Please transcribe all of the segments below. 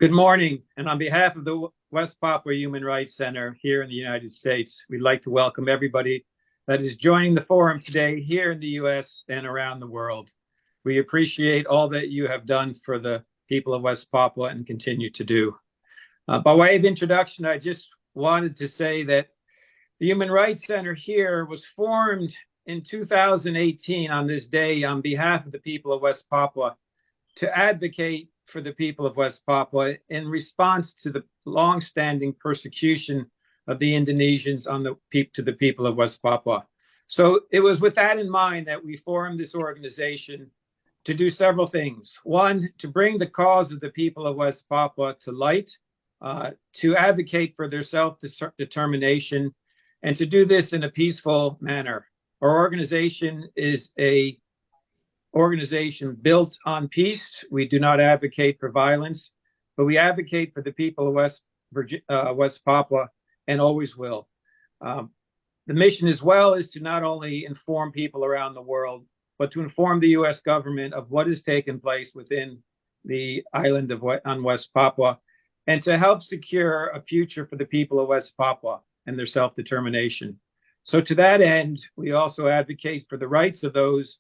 Good morning, and on behalf of the West Papua Human Rights Center here in the United States, we'd like to welcome everybody that is joining the forum today here in the U.S. and around the world. We appreciate all that you have done for the people of West Papua and continue to do. By way of introduction, I just wanted to say that the Human Rights Center here was formed in 2018 on this day on behalf of the people of West Papua to advocate for the people of West Papua in response to the long-standing persecution of the Indonesians to the people of West Papua. So it was with that in mind that we formed this organization to do several things. One, to bring the cause of the people of West Papua to light, to advocate for their self-determination, and to do this in a peaceful manner. Our organization is an organization built on peace. We do not advocate for violence, but we advocate for the people of West Papua and always will. The mission as well is to not only inform people around the world, but to inform the U.S. government of what has taken place within the island of West Papua, and to help secure a future for the people of West Papua and their self-determination. So to that end, we also advocate for the rights of those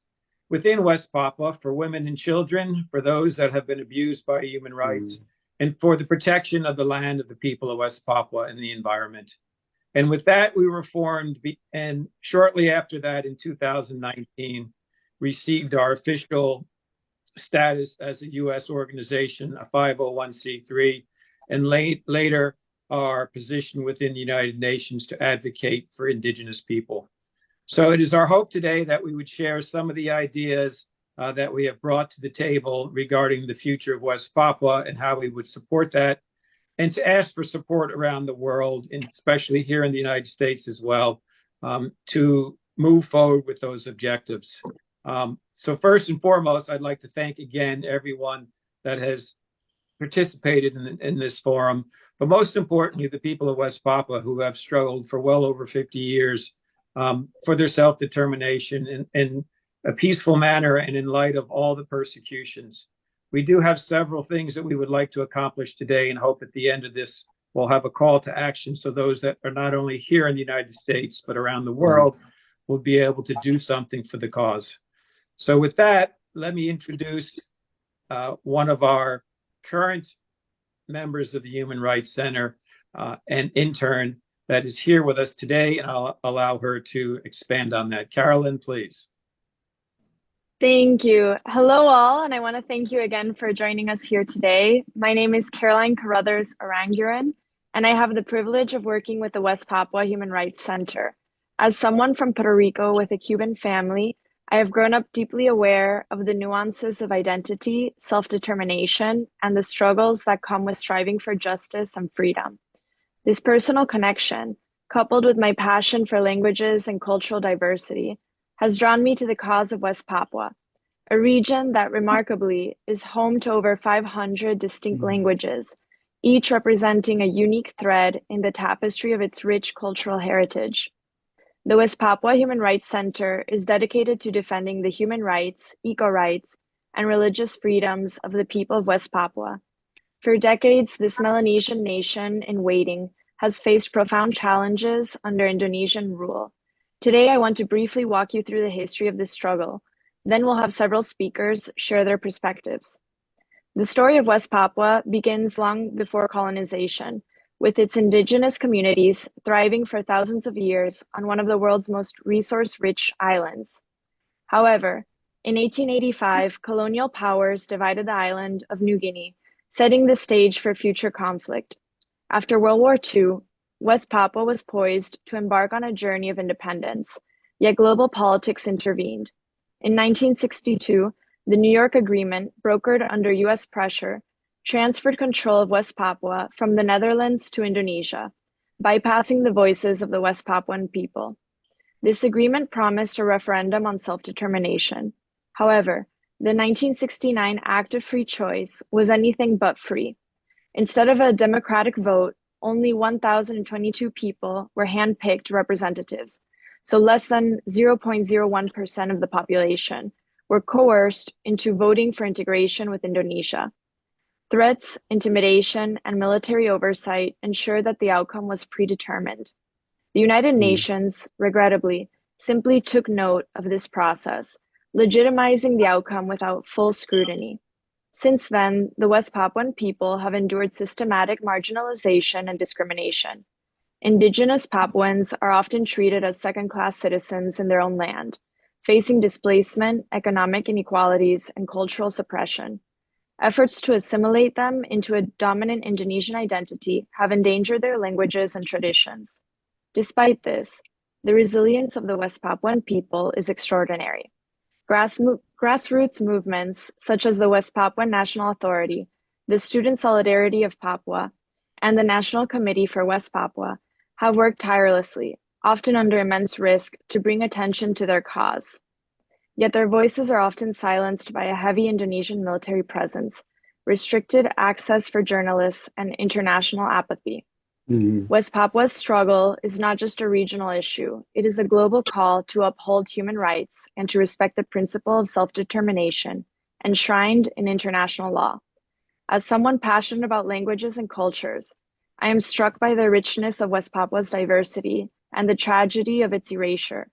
within West Papua, for women and children, for those that have been abused by human rights, and for the protection of the land of the people of West Papua and the environment. And with that, we were formed, and shortly after that, in 2019, received our official status as a U.S. organization, a 501c3, and later our position within the United Nations to advocate for Indigenous people. So it is our hope today that we would share some of the ideas that we have brought to the table regarding the future of West Papua and how we would support that, and to ask for support around the world, and especially here in the United States as well, to move forward with those objectives. So first and foremost, I'd like to thank again everyone that has participated in this forum, but most importantly, the people of West Papua who have struggled for well over 50 years for their self-determination in a peaceful manner and in light of all the persecutions. We do have several things that we would like to accomplish today, and hope at the end of this we'll have a call to action so those that are not only here in the United States but around the world will be able to do something for the cause. So with that, let me introduce one of our current members of the Human Rights Center, an intern that is here with us today, and I'll allow her to expand on that. Carolyn, please. Thank you. Hello all, and I want to thank you again for joining us here today. My name is Caroline Carruthers Aranguren, and I have the privilege of working with the West Papua Human Rights Center. As someone from Puerto Rico with a Cuban family, I have grown up deeply aware of the nuances of identity, self-determination, and the struggles that come with striving for justice and freedom. This personal connection, coupled with my passion for languages and cultural diversity, has drawn me to the cause of West Papua, a region that remarkably is home to over 500 distinct languages, each representing a unique thread in the tapestry of its rich cultural heritage. The West Papua Human Rights Center is dedicated to defending the human rights, eco-rights, and religious freedoms of the people of West Papua. For decades, this Melanesian nation in waiting has faced profound challenges under Indonesian rule. Today, I want to briefly walk you through the history of this struggle. Then we'll have several speakers share their perspectives. The story of West Papua begins long before colonization, with its indigenous communities thriving for thousands of years on one of the world's most resource-rich islands. However, in 1885, colonial powers divided the island of New Guinea, setting the stage for future conflict. After World War II, West Papua was poised to embark on a journey of independence, yet global politics intervened. In 1962, the New York Agreement, brokered under U.S. pressure, transferred control of West Papua from the Netherlands to Indonesia, bypassing the voices of the West Papuan people. This agreement promised a referendum on self-determination. However, the 1969 Act of Free Choice was anything but free. Instead of a democratic vote, only 1,022 people were handpicked representatives, so less than 0.01% of the population were coerced into voting for integration with Indonesia. Threats, intimidation, and military oversight ensured that the outcome was predetermined. The United Nations, regrettably, simply took note of this process, legitimizing the outcome without full scrutiny. Since then, the West Papuan people have endured systematic marginalization and discrimination. Indigenous Papuans are often treated as second-class citizens in their own land, facing displacement, economic inequalities, and cultural suppression. Efforts to assimilate them into a dominant Indonesian identity have endangered their languages and traditions. Despite this, the resilience of the West Papuan people is extraordinary. Grassroots movements such as the West Papuan National Authority, the Student Solidarity of Papua, and the National Committee for West Papua have worked tirelessly, often under immense risk, to bring attention to their cause. Yet their voices are often silenced by a heavy Indonesian military presence, restricted access for journalists, and international apathy. West Papua's struggle is not just a regional issue, it is a global call to uphold human rights and to respect the principle of self-determination enshrined in international law. As someone passionate about languages and cultures, I am struck by the richness of West Papua's diversity and the tragedy of its erasure.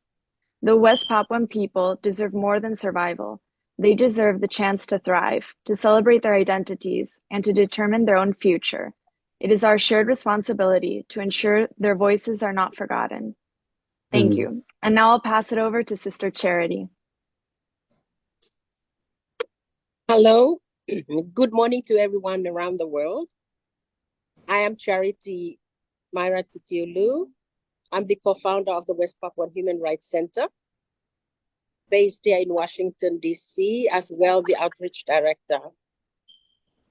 The West Papuan people deserve more than survival. They deserve the chance to thrive, to celebrate their identities, and to determine their own future. It is our shared responsibility to ensure their voices are not forgotten. Thank you. And now I'll pass it over to Sister Charity. Hello. Good morning to everyone around the world. I am Charity Myra Titiulu. I'm the co-founder of the West Papuan Human Rights Center, based here in Washington, D.C., as well the outreach director.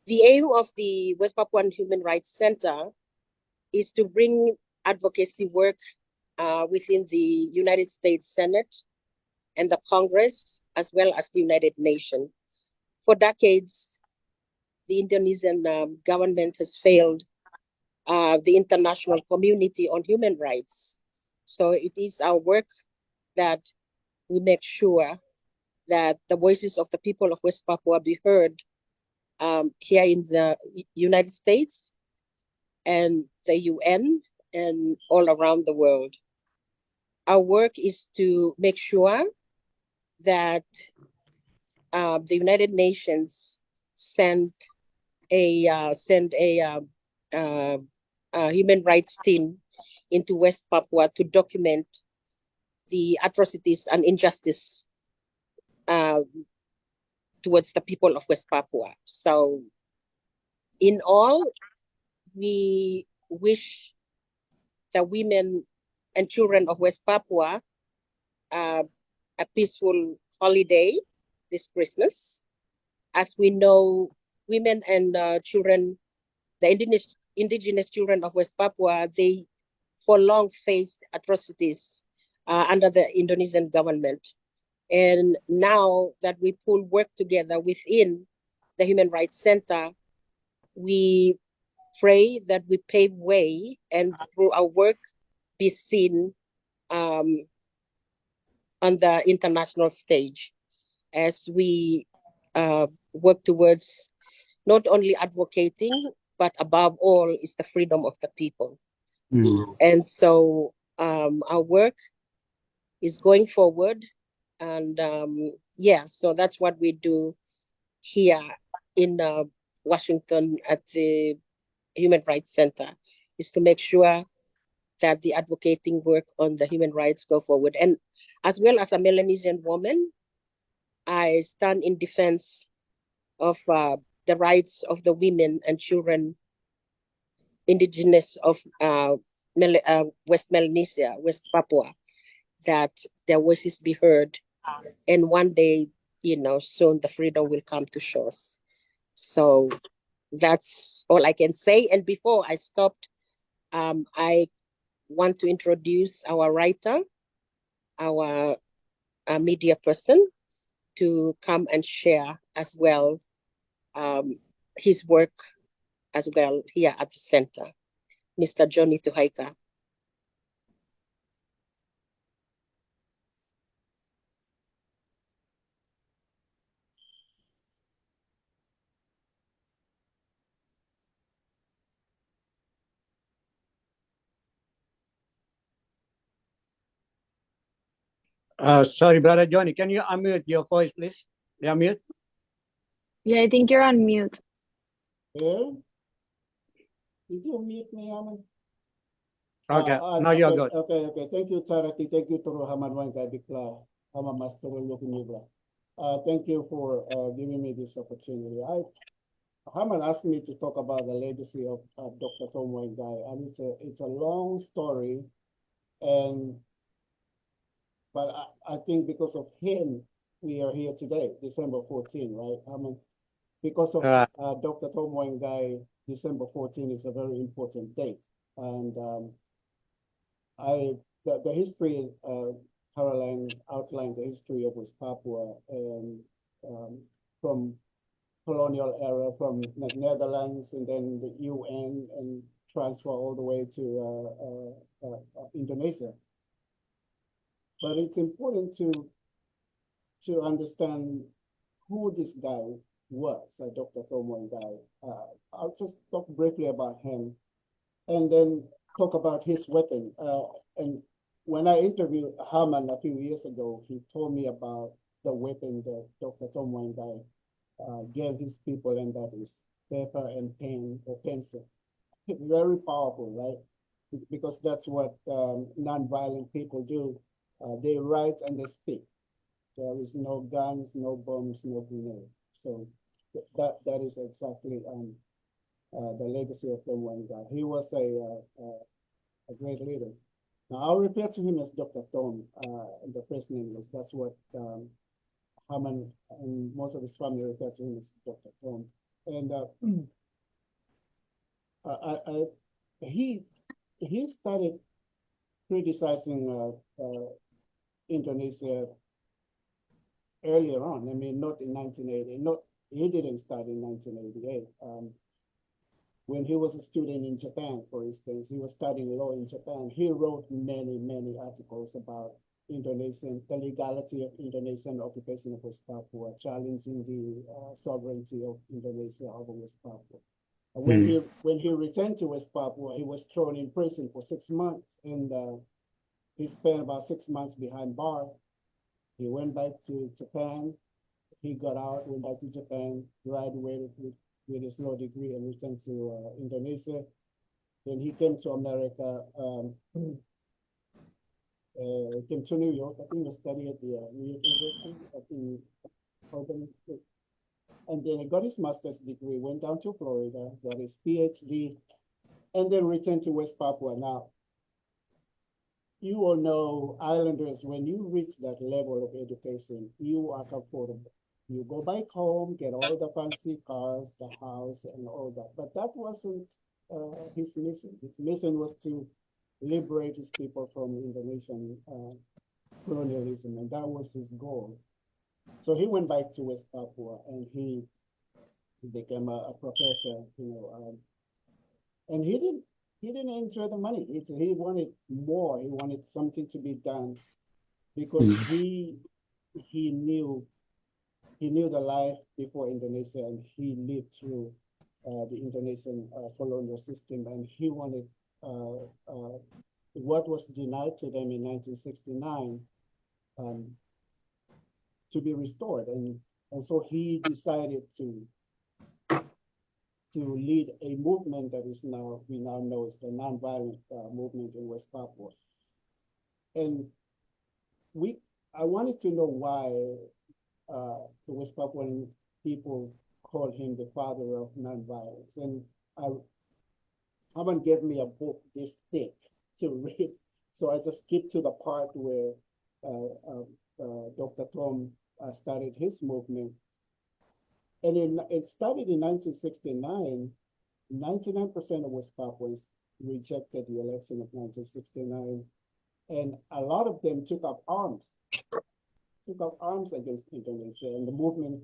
The aim of the West Papuan Human Rights Center is to bring advocacy work within the United States Senate and the Congress, as well as the United Nations. For decades, the Indonesian government has failed the international community on human rights. So it is our work that we make sure that the voices of the people of West Papua be heard here in the United States and the UN and all around the world. Our work is to make sure that the United Nations send a human rights team into West Papua to document the atrocities and injustice towards the people of West Papua. So in all, we wish the women and children of West Papua a peaceful holiday this Christmas. As we know, women and children, the indigenous children of West Papua, they for long faced atrocities under the Indonesian government. And now that we pull work together within the Human Rights Center, we pray that we pave way and through our work be seen on the international stage as we work towards not only advocating, but above all is the freedom of the people. And so our work is going forward. And so that's what we do here in Washington at the Human Rights Center, is to make sure that the advocating work on the human rights go forward. And as well as a Melanesian woman, I stand in defense of the rights of the women and children indigenous of West Melanesia, West Papua, that their voices be heard. And one day, soon the freedom will come to shores. So that's all I can say. And before I stopped, I want to introduce our writer, our media person, to come and share as well his work as well here at the center, Mr. Johnny Tuhaika. Sorry, Brother Johnny, can you unmute your voice, please? You unmute? Yeah, I think you're on mute. Yeah? Did you mute me, Herman? Okay, now you're good. Okay. Thank you, Charity. Thank you to Herman Wainggai Bikla, Herman Master Lukinibla. Thank you for giving me this opportunity. Herman asked me to talk about the legacy of Dr. Tom Wainggai, and it's a long story, but I think because of him, we are here today, December 14, right, Herman? Because of Dr. Tom Wainggai, December 14 is a very important date, and the history, Caroline outlined the history of West Papua and from colonial era, from the Netherlands and then the UN and transfer all the way to Indonesia. But it's important to understand who this guy was, Dr. Tom Wainggai. I'll just talk briefly about him and then talk about his weapon. And when I interviewed Herman a few years ago, he told me about the weapon that Dr. Tom Wainggai gave his people, and that is paper and pen or pencil. Very powerful, right? Because that's what nonviolent people do. They write and they speak. There is no guns, no bombs, no grenades. So that is exactly the legacy of Tom Wainggai. He was a great leader. Now I'll refer to him as Dr. Tom in the first name, because that's what Herman and most of his family refer to him as Dr. Tom. And he started criticizing Indonesia earlier on. I mean, not in 1980. He didn't start in 1988. When he was a student in Japan, for instance, he was studying law in Japan. He wrote many articles about the legality of Indonesian occupation of West Papua, challenging the sovereignty of Indonesia over West Papua. When he returned to West Papua, he was thrown in prison for 6 months, and he spent about 6 months behind bars. He went back to Japan. He got out, went back to Japan, graduated with his law degree, and returned to Indonesia. Then he came to America, came to New York. I think he studied at the New York University, and then he got his master's degree, went down to Florida, got his PhD, and then returned to West Papua. Now, you all know, islanders, when you reach that level of education, you are comfortable. You go back home, get all the fancy cars, the house, and all that. But that wasn't his mission. His mission was to liberate his people from Indonesian colonialism, and that was his goal. So he went back to West Papua, and he became a professor, and he didn't enjoy the money. He wanted more. He wanted something to be done, because he knew the life before Indonesia, and he lived through the Indonesian colonial system, and he wanted what was denied to them in 1969 to be restored, and so he decided to lead a movement that we now know as the nonviolent movement in West Papua. And I wanted to know why the West Papuan people called him the father of nonviolence. And Herman gave me a book this thick to read, so I just skipped to the part where Dr. Tom started his movement. And it started in 1969. 99% of West Papuans rejected the election of 1969, and a lot of them took up arms against Indonesia, and the movement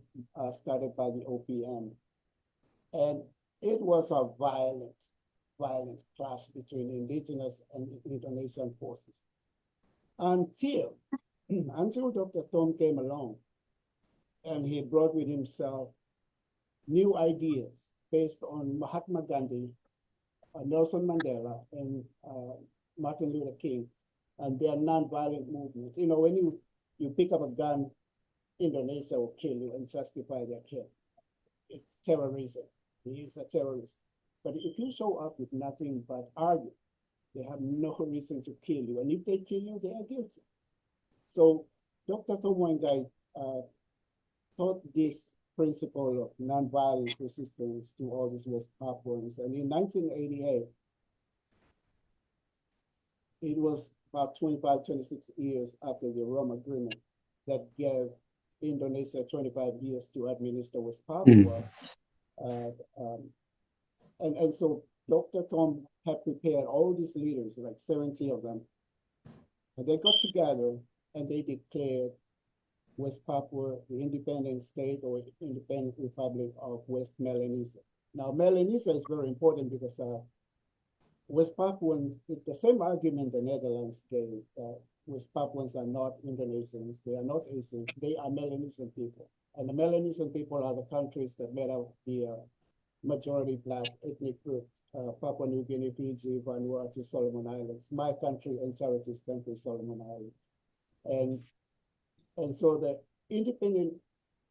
started by the OPM. And it was a violent clash between indigenous and Indonesian forces until Dr. Tom came along, and he brought with himself new ideas based on Mahatma Gandhi, Nelson Mandela, and Martin Luther King, and their nonviolent movement. When you pick up a gun, Indonesia will kill you and justify their kill. It's terrorism. He is a terrorist. But if you show up with nothing but argue, they have no reason to kill you. And if they kill you, they are guilty. So Dr. Tom Wainggai taught this principle of nonviolent resistance to all these West Papuans. And in 1988, it was about 25, 26 years after the Rome Agreement that gave Indonesia 25 years to administer West Papua. And so Dr. Tom had prepared all these leaders, like 70 of them, and they got together and they declared West Papua the independent state or independent Republic of West Melanesia. Now, Melanesia is very important because West Papuans, the same argument the Netherlands gave, West Papuans are not Indonesians, they are not Asians, they are Melanesian people. And the Melanesian people are the countries that made up the majority Black ethnic group, Papua New Guinea, Fiji, Vanuatu, Solomon Islands, my country and Charity's country, Solomon Islands. And so the independent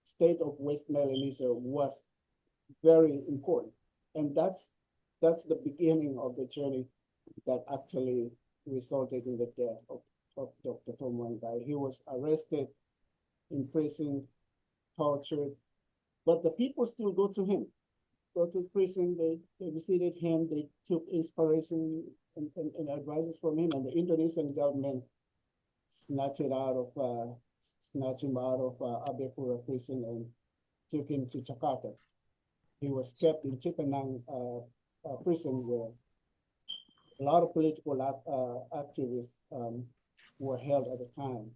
state of West Melanesia was very important. And that's the beginning of the journey that actually resulted in the death of Dr. Tom Wainggai. He was arrested, imprisoned, tortured, but the people still go to him. Go to prison, they visited him, they took inspiration and advices from him, and the Indonesian government snatched him out of Abepura prison and took him to Jakarta. He was kept in Cipinang prison where a lot of political activists were held at the time.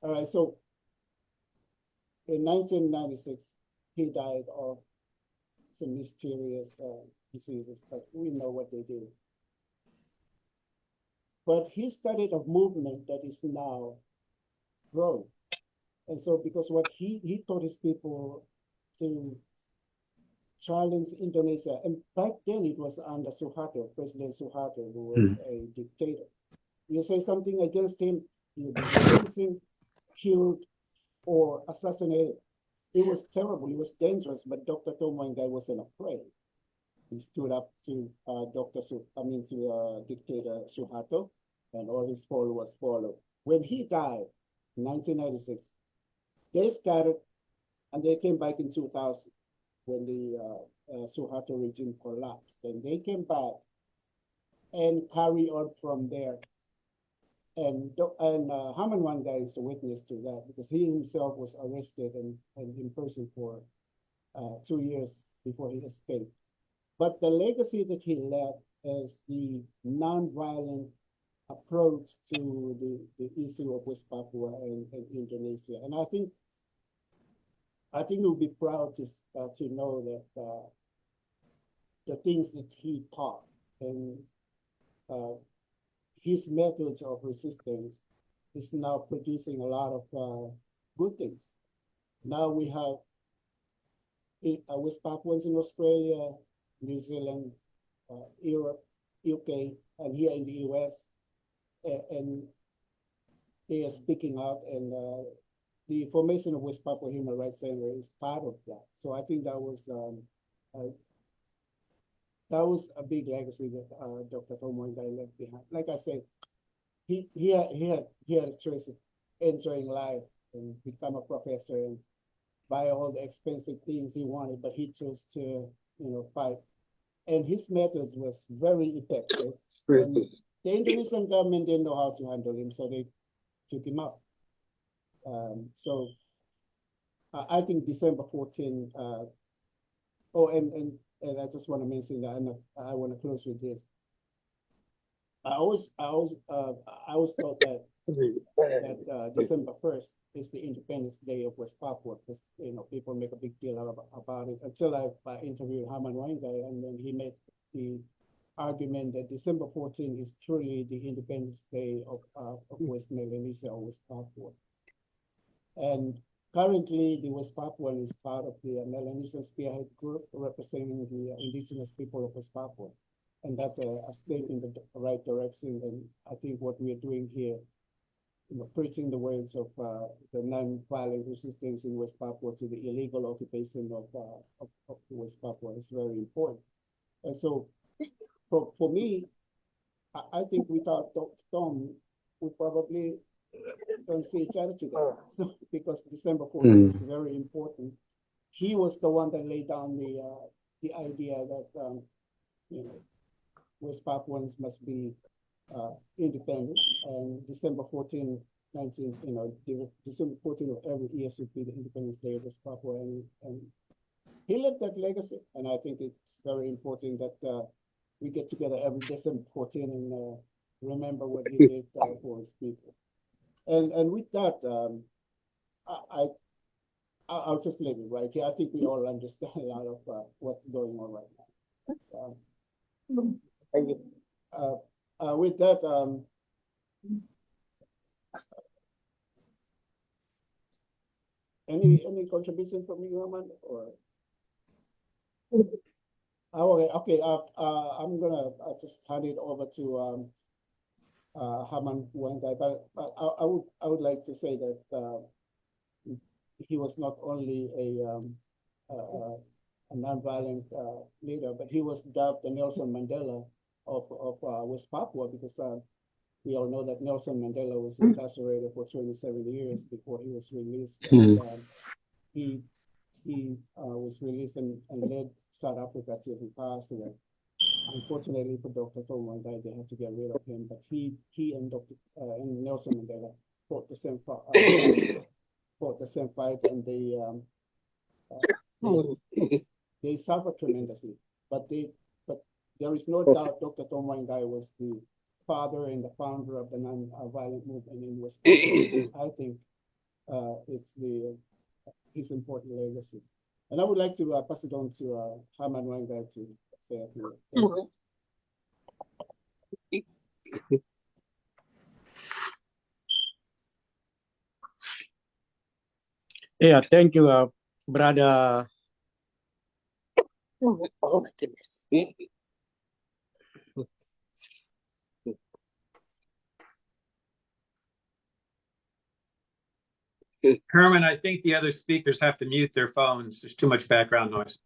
All right, so in 1996, he died of some mysterious diseases, but we know what they do. But he started a movement that is now growing. And so because what he taught his people to challenge Indonesia, and back then it was under Suharto, President Suharto, who was a dictator. You say something against him, you'll be imprisoned, killed, or assassinated. It was terrible, it was dangerous, but Dr. Tom Wainggai wasn't afraid. He stood up to dictator Suharto, and all his followers followed. When he died in 1996, they scattered and they came back in 2000 when the Suharto regime collapsed. And they came back and carry on from there. And Herman Wainggai is a witness to that because he himself was arrested and in prison for 2 years before he escaped. But the legacy that he left is the nonviolent approach to the issue of West Papua and Indonesia. And I think we'll be proud to know that the things that he taught and his methods of resistance is now producing a lot of good things. Now we have West Papuans in Australia, New Zealand, Europe, UK, and here in the US, and they are speaking out, and the formation of West Papua Human Rights Center is part of that. So I think that was a big legacy that Dr. Tom Wainggai left behind. Like I said, he had a choice of enjoying life and become a professor and buy all the expensive things he wanted, but he chose to fight. And his methods was very effective. And the Indonesian government didn't know how to handle him, so they took him out. So I think December 14. And I just want to mention that I want to close with this. I always thought that December 1st is the Independence Day of West Papua because people make a big deal about it until I interviewed Herman Wainggai, and then he made the argument that December 14 is truly the Independence Day of West Melanesia or West Papua. And currently, the West Papuan is part of the Melanesian Spearhead Group representing the indigenous people of West Papua. And that's a step in the right direction. And I think what we are doing here preaching the words of the non-violent resistance in West Papua to the illegal occupation of West Papua is very important. And so for me, I think without Tom, we probably don't see each other today. So, because December 14th is very important. He was the one that laid down the idea that West Papuans must be independent, and December 14, 19, December 14 of every year should be the Independence Day of West Papua, and he left that legacy, and I think it's very important that we get together every December 14 and remember what he did for his people. And with that, I'll just leave it right here. I think we all understand a lot of what's going on right now. Thank you. With that, any contribution from you, Herman? Or okay. I'm gonna just hand it over to Herman Wainggai, but I would like to say that he was not only a nonviolent leader, but he was dubbed the Nelson Mandela of West Papua, because we all know that Nelson Mandela was incarcerated for 27 years before he was released. And, he was released and led South Africa till he passed away. Unfortunately for Dr. Tom Wainggai, they had to get rid of him, but he and and Nelson Mandela fought the same fight, and they suffered tremendously. But there is no doubt Dr. Tom Wainggai was the father and the founder of the non-violent movement in West Papua. I think it's his important legacy. And I would like to pass it on to Herman Wainggai to say a few words. Yeah, thank you, brother. Oh my goodness. Herman, I think the other speakers have to mute their phones. There's too much background noise.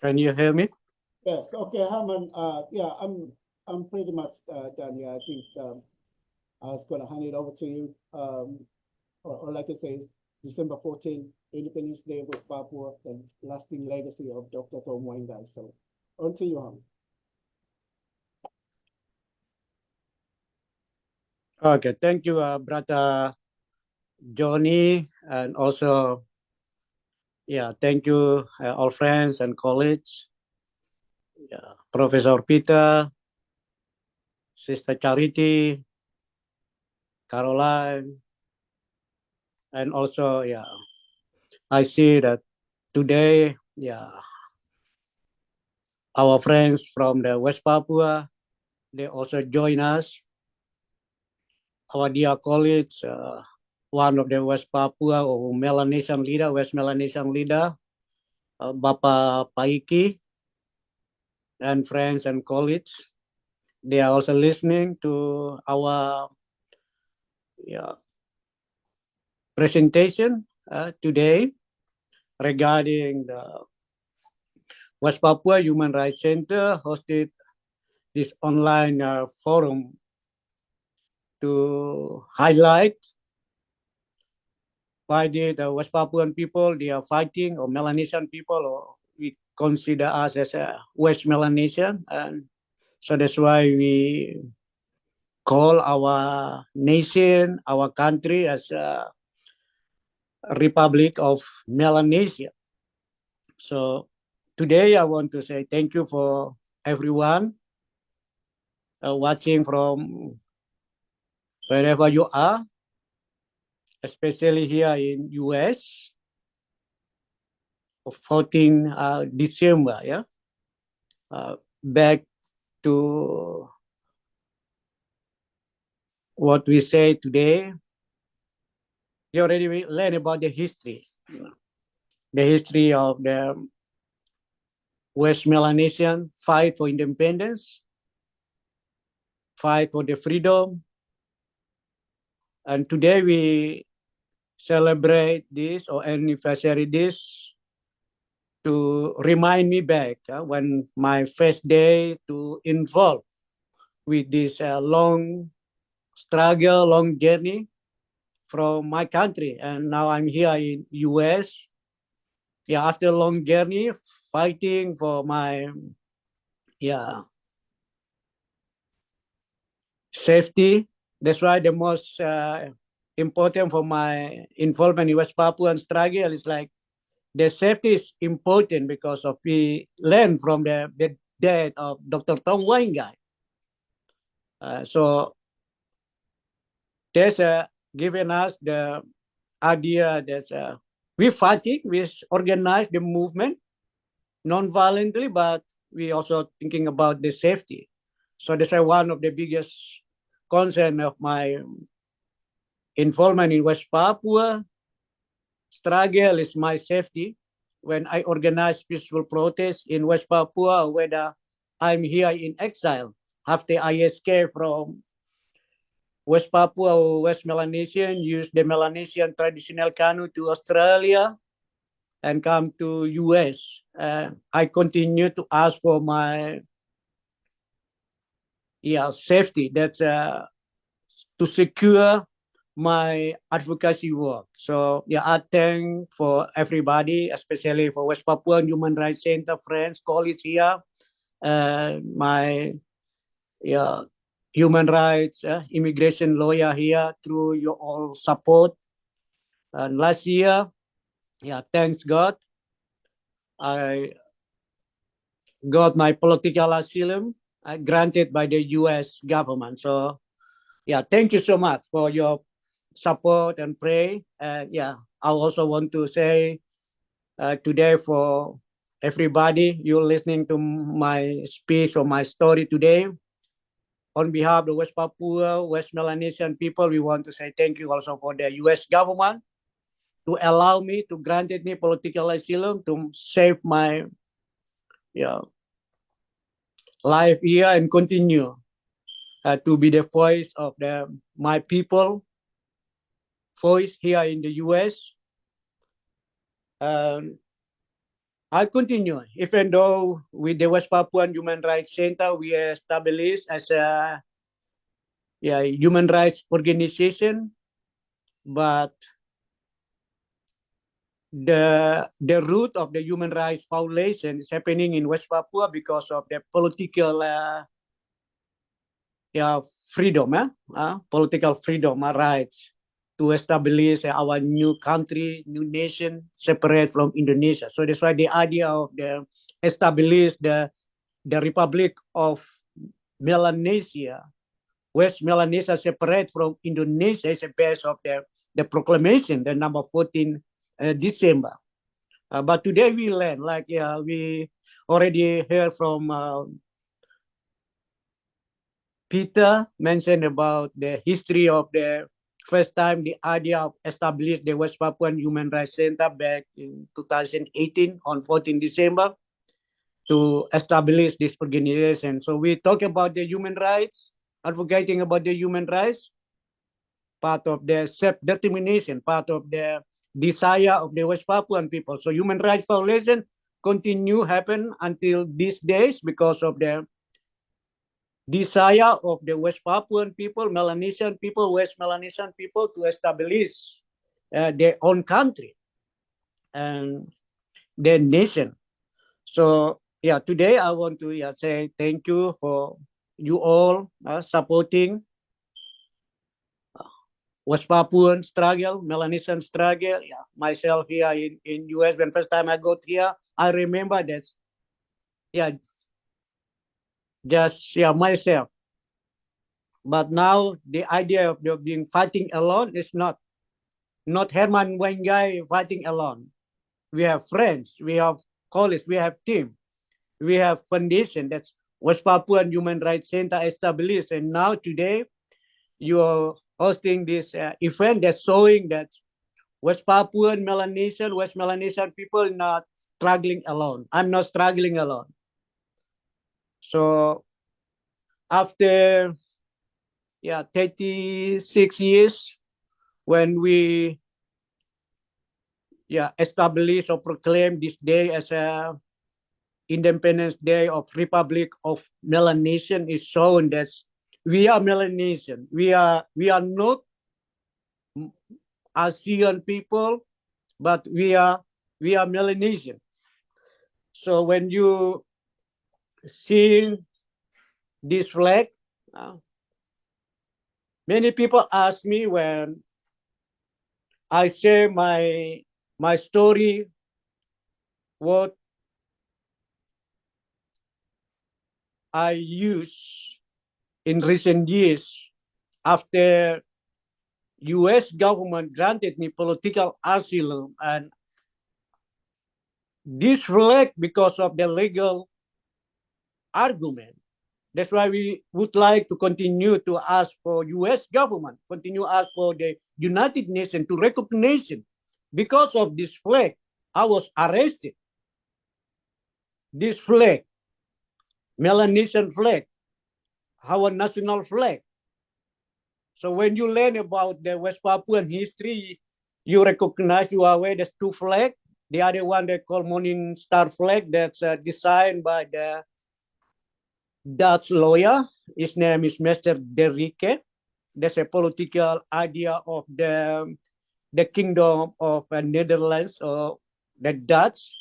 Can you hear me? Yes. Okay, Herman. Yeah, I'm pretty much done here. I think I was going to hand it over to you. Or like I say, December 14, Independence Day of West Papua, the lasting legacy of Dr. Tom Wainggai. So on to you, Herman. Okay, thank you, brother Johnny, and also, yeah, thank you, all friends and colleagues, Professor Peter, Sister Charity, Caroline, and also, I see that today, our friends from the West Papua, they also join us. Our dear colleagues, one of the West Papua or Melanesian leader, West Melanesian leader, Bapak Paiki, and friends and colleagues. They are also listening to our presentation today regarding the West Papua Human Rights Center hosted this online forum to highlight why the West Papuan people, they are fighting, or Melanesian people, or we consider us as a West Melanesian. And so that's why we call our nation, our country as a Republic of Melanesia. So today I want to say thank you for everyone watching from wherever you are, especially here in US, 14 December, back to what we say today. You already learned about the history of the West Melanesian fight for independence, fight for the freedom. And today we celebrate this or anniversary this to remind me back when my first day to involve with this long struggle, long journey from my country. And now I'm here in US. Yeah, after a long journey, fighting for my safety. That's why the most important for my involvement in West Papua and struggle is like the safety is important because of we learned from the death of Dr. Tom Wainggai. So there's given us the idea that we fighting, we organize the movement non-violently, but we also thinking about the safety. So that's why one of the biggest concern of my involvement in West Papua struggle is my safety. When I organize peaceful protests in West Papua, whether I'm here in exile after I escaped from West Papua or West Melanesia, use the Melanesian traditional canoe to Australia and come to US. I continue to ask for my safety. That's to secure my advocacy work. So I thank for everybody, especially for West Papua Human Rights Center friends, colleagues here, my human rights immigration lawyer here through your all support. And last year, thanks God, I got my political asylum granted by the US government. So thank you so much for your support and pray. I also want to say today for everybody, you're listening to my speech or my story today. On behalf of the West Papua, West Melanesian people, we want to say thank you also for the US government to allow me to granted me political asylum to save my life here and continue to be the voice of my people, voice here in the US. I continue, even though with the West Papuan Human Rights Center, we are established as a human rights organization, but the root of the human rights violation is happening in West Papua because of the political freedom, political freedom rights to establish our new country, new nation, separate from Indonesia. So that's why the idea of the establish the Republic of Melanesia, West Melanesia separate from Indonesia is a base of the proclamation, the number 14 December. But today we learn, like we already heard from Peter mentioned about the history of the first time the idea of establish the West Papuan Human Rights Center back in 2018 on 14 December to establish this organization. So we talk about the human rights, advocating about the human rights, part of the self-determination, part of the desire of the West Papuan people. So human rights violation continue happen until these days because of the desire of the West Papuan people, Melanesian people, West Melanesian people to establish their own country and their nation. So today I want to say thank you for you all supporting West Papuan struggle, Melanesian struggle. Myself here in US, when first time I got here, I remember that just myself. But now the idea of being fighting alone is not Herman Wainggai fighting alone. We have friends, we have colleagues, we have team, we have foundation. That's West Papuan Human Rights Center established. And now today you are hosting this event that's showing that West Papuan Melanesian, West Melanesian people not struggling alone. I'm not struggling alone. So after 36 years, when we establish or proclaim this day as a Independence Day of Republic of Melanesia, is shown that we are Melanesian. We are not ASEAN people, but we are Melanesian. So when you see this flag, many people ask me when I share my story, what I use in recent years after U.S. government granted me political asylum, and this flag because of the legal argument. That's why we would like to continue to ask for U.S. government, continue ask for the United Nations to recognize it. Because of this flag, I was arrested. This flag, Melanesian flag, our national flag. So when you learn about the West Papuan history, you recognize, you are aware there's two flags. The other one they call Morning Star flag, that's designed by the Dutch lawyer. His name is Mr. De Rike. That's a political idea of the Kingdom of Netherlands or the Dutch.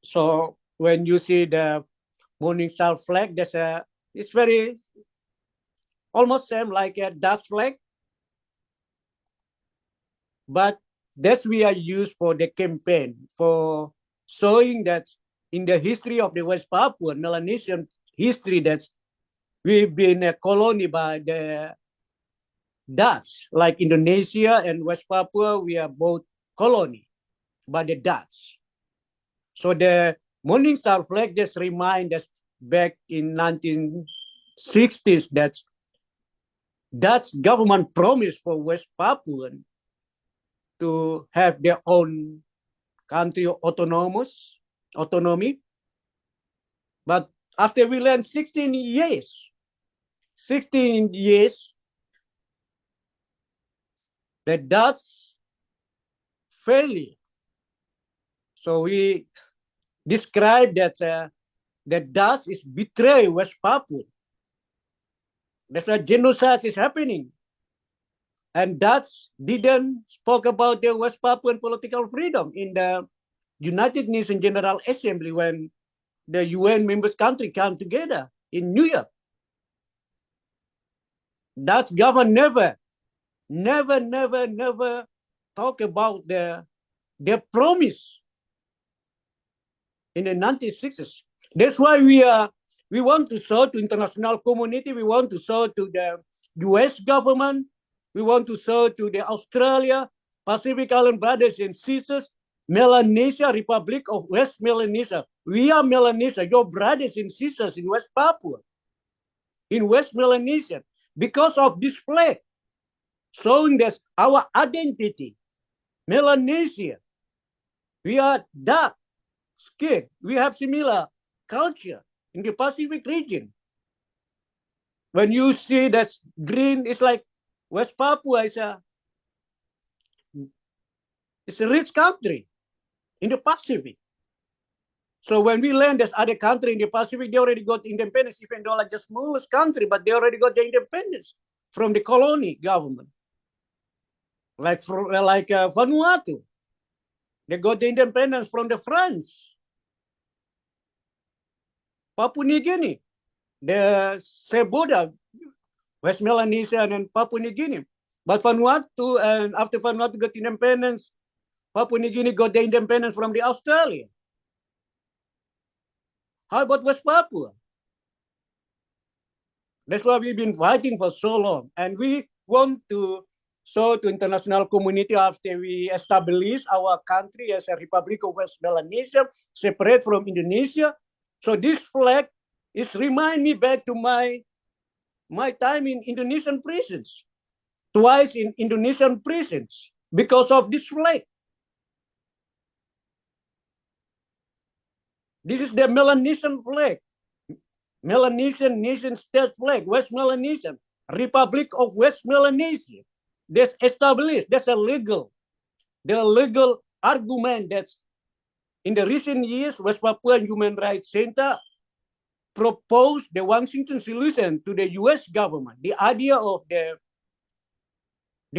So when you see the Morning Star flag, it's very almost same like a Dutch flag, but that's we are used for the campaign for showing that in the history of the West Papua Melanesian history that we've been a colony by the Dutch, like Indonesia and West Papua, we are both colony by the Dutch. So the Morning Star flag just reminds us back in 1960s that Dutch government promised for West Papuan to have their own country autonomy. But after we learned 16 years, the Dutch failed. So we describe that the Dutch is betray West Papua. That's why genocide is happening. And Dutch didn't spoke about the West Papuan political freedom in the United Nations General Assembly when the UN members country come together in New York. Dutch government never talk about their promise in the 1960s. That's why we want to show to international community, we want to show to the US government, we want to show to the Australia, Pacific Island brothers and sisters, Melanesia, Republic of West Melanesia. We are Melanesia, your brothers and sisters in West Papua, in West Melanesia, because of this flag, showing that our identity, Melanesia, we are dark skin, we have similar culture in the Pacific region. When you see that green, it's like West Papua is a rich country in the Pacific. So when we learn there's other country in the Pacific, they already got independence, even though like the smallest country, but they already got the independence from the colony government. Like Vanuatu, they got the independence from the France. Papua New Guinea, the Seboda, West Melanesia and Papua New Guinea. But Vanuatu, and after Vanuatu got independence, Papua New Guinea got the independence from the Australia. How about West Papua? That's why we've been fighting for so long. And we want to show to international community after we establish our country as a Republic of West Melanesia, separate from Indonesia. So this flag is remind me back to my time in Indonesian prisons, twice in Indonesian prisons because of this flag. This is the Melanesian flag, Melanesian nation state flag, West Melanesia, Republic of West Melanesia. That's established. That's a legal, the legal argument that's in the recent years, West Papua Human Rights Center proposed the Washington solution to the U.S. government. The idea of the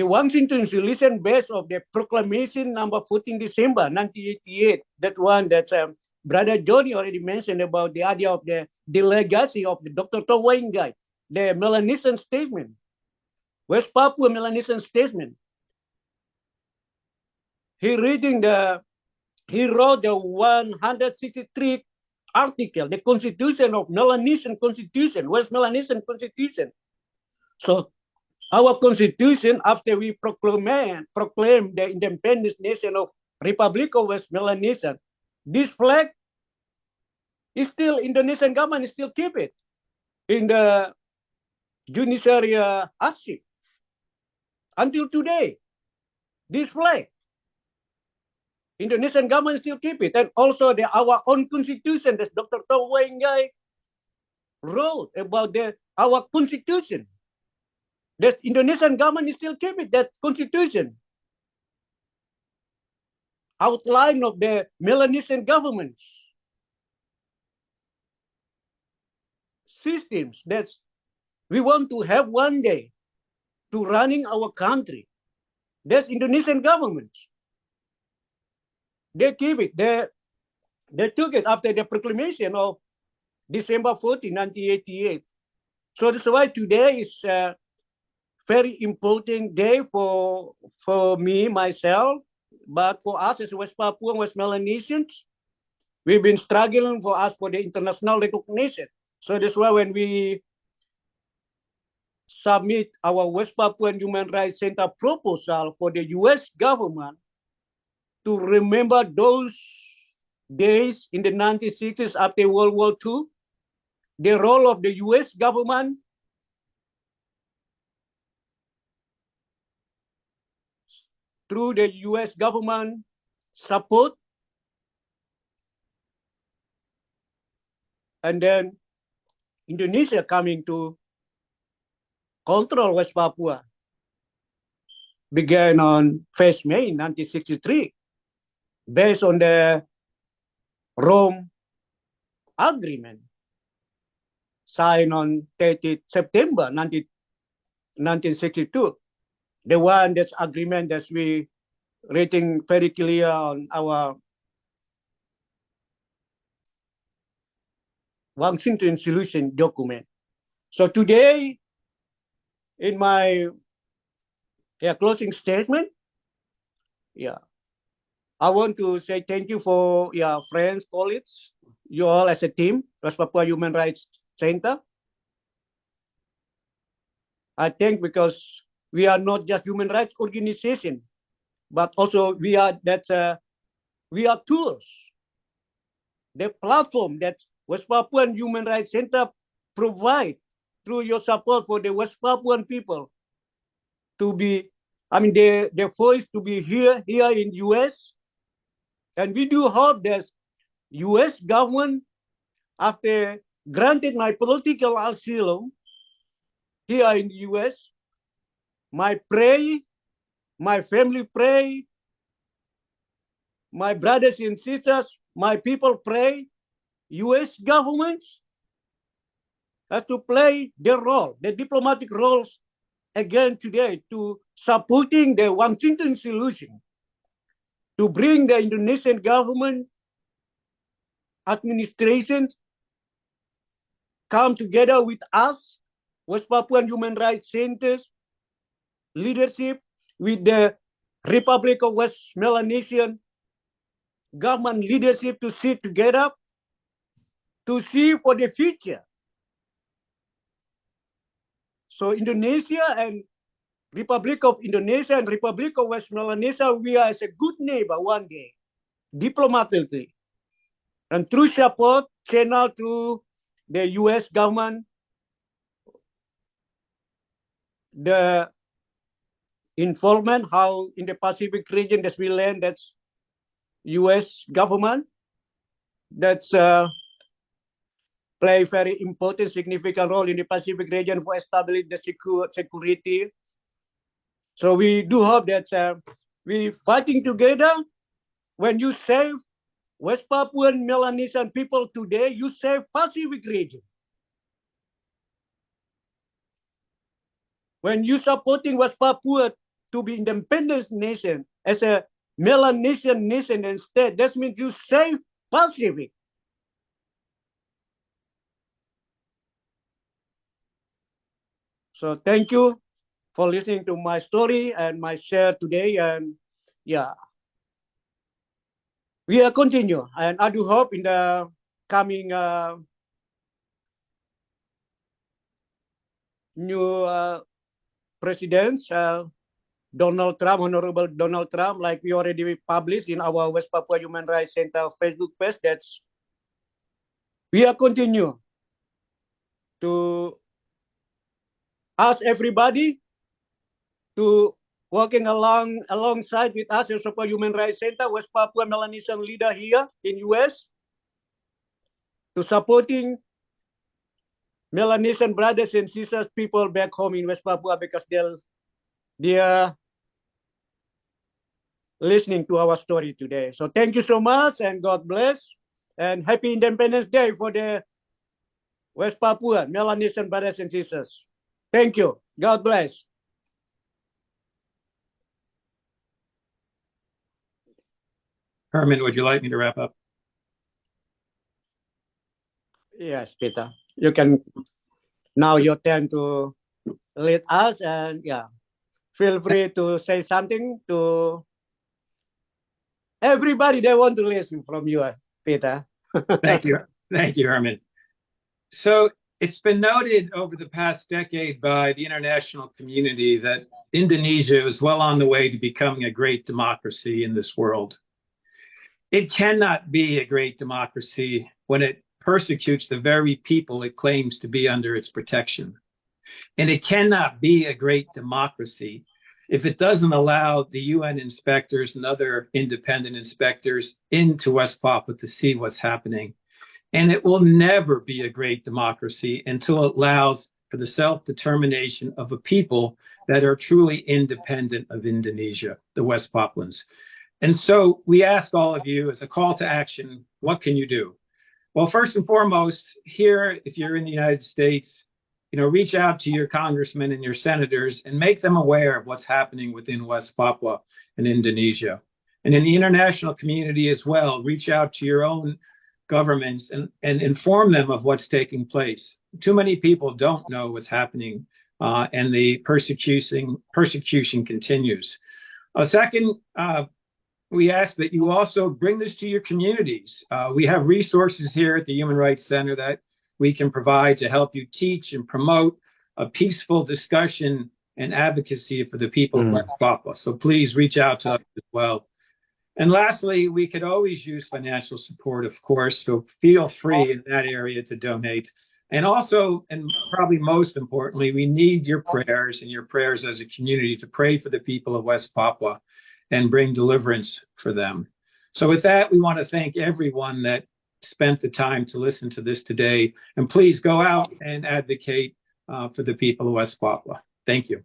Washington solution based of the Proclamation number 14 December 1988. That one that Brother Johnny already mentioned about the idea of the legacy of the Dr. Wainggai, the Melanesian statement, West Papua Melanesian statement. He wrote the 163 article, the Constitution of Melanesian Constitution, West Melanesian Constitution. So our Constitution, after we proclaim the independent nation of Republic of West Melanesia, this flag is still, Indonesian government still keep it in the judiciary archive until today. This flag, Indonesian government still keep it, and also our own constitution that Dr. Wainggai wrote about our constitution. The Indonesian government still keep it, that constitution. Outline of the Melanesian government systems that we want to have one day to running our country. That's Indonesian government. They keep it. They took it after the proclamation of December 14, 1988. So that's why today is a very important day for me, myself, but for us as West Papua and West Melanesians, we've been struggling for the international recognition. So that's why when we submit our West Papuan Human Rights Center proposal for the U.S. government to remember those days in the 1960s after World War II, the role of the U.S. government through the U.S. government support, and then Indonesia coming to control West Papua began on 1st May 1963, based on the Rome Agreement signed on 30 September 1962. The one that's agreement that we rating very clear on our Washington solution document. So today, in my closing statement, I want to say thank you for friends, colleagues, you all as a team, West Papua Human Rights Center. I think because we are not just human rights organization, but also we are tools. The platform that West Papuan Human Rights Center provide through your support for the West Papuan people to be, their voice to be here in US. And we do hope that US government, after granted my political asylum here in the US, my family pray, my brothers and sisters, my people pray, US governments have to play their role, the diplomatic roles again today to supporting the Washington solution, to bring the Indonesian government administration come together with us, West Papuan Human Rights Centers, leadership with the Republic of West Melanesia government leadership to sit together to see for the future. So Indonesia and Republic of Indonesia and Republic of West Melanesia, we are as a good neighbor one day, diplomatically. And through support channel to the US government, the involvement, how in the Pacific region that we learn that's US government, that's play very important, significant role in the Pacific region for establishing the security. So we do hope that we fighting together. When you save West Papuan Melanesian people today, you save Pacific region. When you supporting West Papua to be independent nation as a Melanesian nation and state, that means you save Pacific. So thank you for listening to my story and my share today. And yeah, we will continue. And I do hope in the coming new presidents, Donald Trump, Honorable Donald Trump, like we already published in our West Papua Human Rights Center Facebook page, that's we are continue to ask everybody to working alongside with us in Papua Human Rights Center, West Papua Melanesian leader here in US, to supporting Melanesian brothers and sisters, people back home in West Papua, because they're listening to our story today. So thank you so much, and God bless, and happy Independence Day for the West Papua Melanesian brothers and sisters. Thank you. God bless. Herman, would you like me to wrap up? Yes, Peter. You can, now your turn to lead us, and yeah, feel free to say something to everybody that want to listen from you, Peter. Thank you. Thank you, Herman. So it's been noted over the past decade by the international community that Indonesia is well on the way to becoming a great democracy in this world. It cannot be a great democracy when it persecutes the very people it claims to be under its protection. And it cannot be a great democracy if it doesn't allow the UN inspectors and other independent inspectors into West Papua to see what's happening. And it will never be a great democracy until it allows for the self-determination of a people that are truly independent of Indonesia, the West Papuans. And so we ask all of you, as a call to action, what can you do? Well, first and foremost, here, if you're in the United States, reach out to your congressmen and your senators and make them aware of what's happening within West Papua and Indonesia. And in the international community as well, reach out to your own governments and inform them of what's taking place. Too many people don't know what's happening, and the persecution continues. Second, we ask that you also bring this to your communities. We have resources here at the Human Rights Center that we can provide to help you teach and promote a peaceful discussion and advocacy for the people of West Papua. So please reach out to us as well. And lastly, we could always use financial support, of course, so feel free in that area to donate. And also, and probably most importantly, we need your prayers and your prayers as a community to pray for the people of West Papua and bring deliverance for them. So with that, we want to thank everyone that spent the time to listen to this today. And please go out and advocate for the people of West Papua. Thank you.